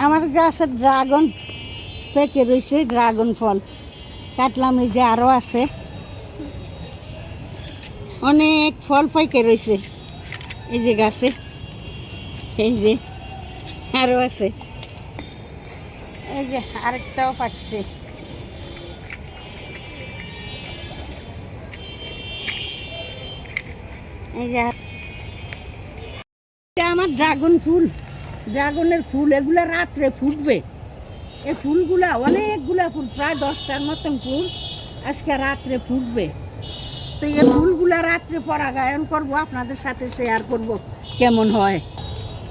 আমার গাছে ড্রাগন পেকে রয়েছে, ড্রাগন ফল কাটলাম। এই যে আরও আছে, অনেক ফল পেকে রয়েছে এই যে গাছে। এই যে আরও আছে, এই যে আরেকটাও পাকছে। এই যে আমার ড্রাগন ফুল, ড্রাগনের ফুল, এগুলা রাত্রে ফুটবে। এই ফুলগুলা অনেকগুলা ফুল, প্রায় 10টার মতন ফুল আজকে রাত্রে ফুটবে। তো এই ফুলগুলা রাত্রে পরাগায়ন করব, আপনাদের সাথে শেয়ার করব কেমন হয়।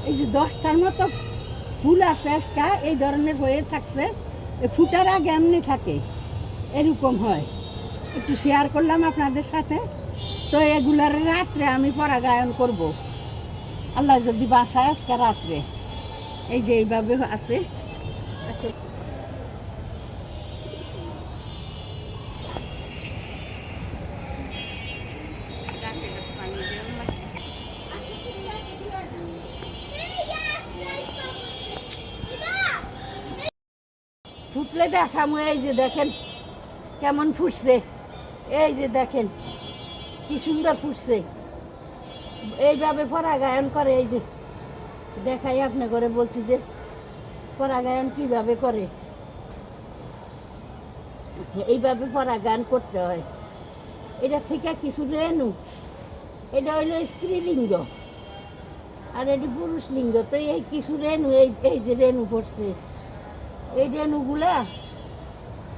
এই যে 10টার মতো ফুল আছে আজকে, এই ধরনের হয়ে থাকছে। এই ফুটার আগে এমনি থাকে, এরকম হয়। একটু শেয়ার করলাম আপনাদের সাথে। তো এগুলার রাত্রে আমি পরাগায়ন করব, আল্লাহ যদি বাসায় আজকে রাত্রে। এই যে এইভাবে আছে। ফুটলে দেখামু। এই যে দেখেন কেমন ফুটছে, এই যে দেখেন কি সুন্দর ফুটছে। এইভাবে পরাগায়ন করে। এই যে দেখাই আপনি করে বলছি যে পরাগায়ন কিভাবে করে। এইভাবে পরাগায়ন করতে হয়। এটা থেকে কিছু রেণু, এটা হইলো স্ত্রীলিঙ্গ আর এটি পুরুষ লিঙ্গ। তো এই কিছু রেণু, এই যে রেণু পড়ছে, এই রেণুগুলা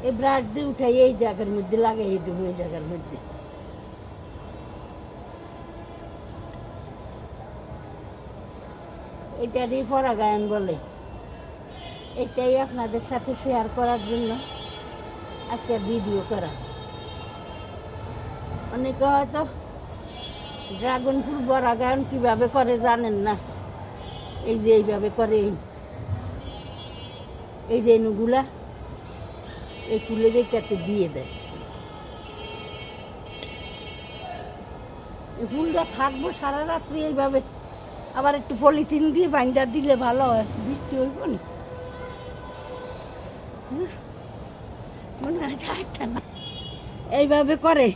এই ব্রাশ দিয়ে উঠাই এই জায়গার মধ্যে লাগাই দেবো। এই জায়গার মধ্যে এটারই পরাগায়ন বলে। এটাই আপনাদের সাথে শেয়ার করার জন্য একটা ভিডিও করা। অনেকে হয়তো ড্রাগন ফুল পরাগায়ন কীভাবে করে জানেন না। এই যে এইভাবে করে, এই রেণুগুলা এই ফুলের এইটাতে দিয়ে দেয়। এই ফুলটা থাকবো সারা রাত্রি এইভাবে। আবার একটু পলিথিন দিয়ে বাইন্ডার দিলে ভালো হয়, বৃষ্টি হইব না। মনে হয় থাকতে না। এইভাবে করে,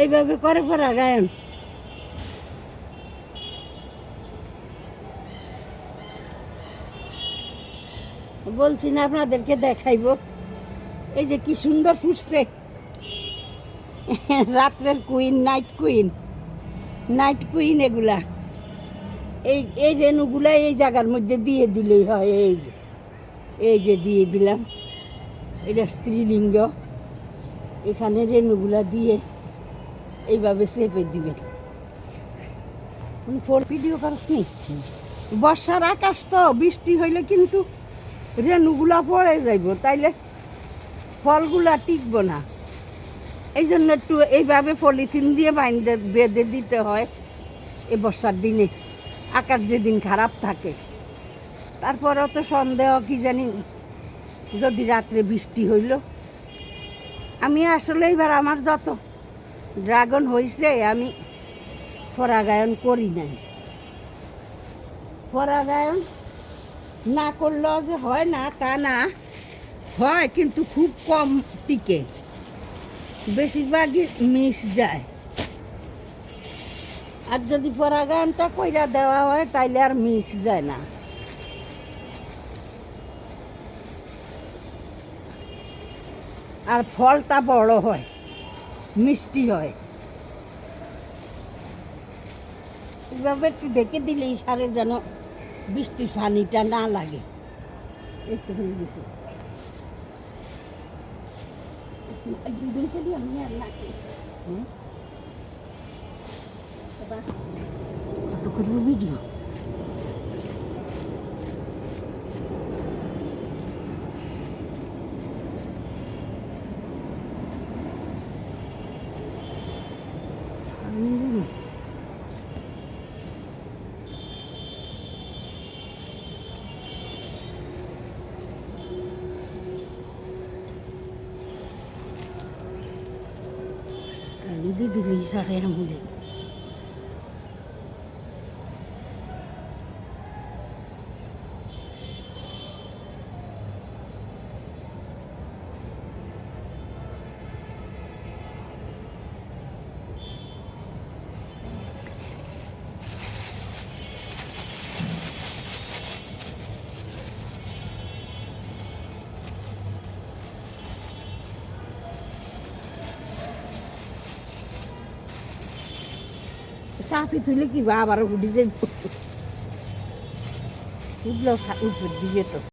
এইভাবে করে পরাগায়ন। বলছি না আপনাদেরকে দেখাইব। এই যে কি সুন্দর ফুটছে, রাত্রের queen, night queen, night queen এগুলা। এই রেণুগুলা এই জায়গার মধ্যে দিয়ে দিলেই হয়। এই যে দিয়ে দিলাম, এটা স্ত্রীলিঙ্গ। এখানে রেণুগুলা দিয়ে এইভাবে চেপে দিবেন। ফোর ভিডিও করস নি? বর্ষার আকাশ তো, বৃষ্টি হইলে কিন্তু রেণুগুলা পড়ে যাইব, তাইলে ফলগুলা টিকবো না। এই জন্য একটু এইভাবে পলিথিন দিয়ে বেঁধে দিতে হয় এই বর্ষার দিনে, আকাশ যেদিন খারাপ থাকে। তারপরেও তো সন্দেহ, কি জানি যদি রাত্রে বৃষ্টি হইল। আমি আসলে এবার আমার যত ড্রাগন হয়েছে আমি পরাগায়ন করি নাই। পরাগায়ন না করলেও যে হয় না তা না, হয় কিন্তু খুব কম টিকে, বেশিরভাগই মিস যায়। আর যদি পরাগায়নটা কইরা দেওয়া হয় তাইলে আর মিস যায় না। আর ফলটা বড় হয়, মিষ্টি হয়। এইভাবে একটু ঢেকে দিলেই সারে যেন বৃষ্টির পানিটা না লাগে। একটু হয়ে গেছে, আমি আর লাগে কত করবো ভিডিও। দিদিলি সারে আমাদের চাপি তুলে কি বা আবার উঠে যাই উঠলো উপর দিকে তো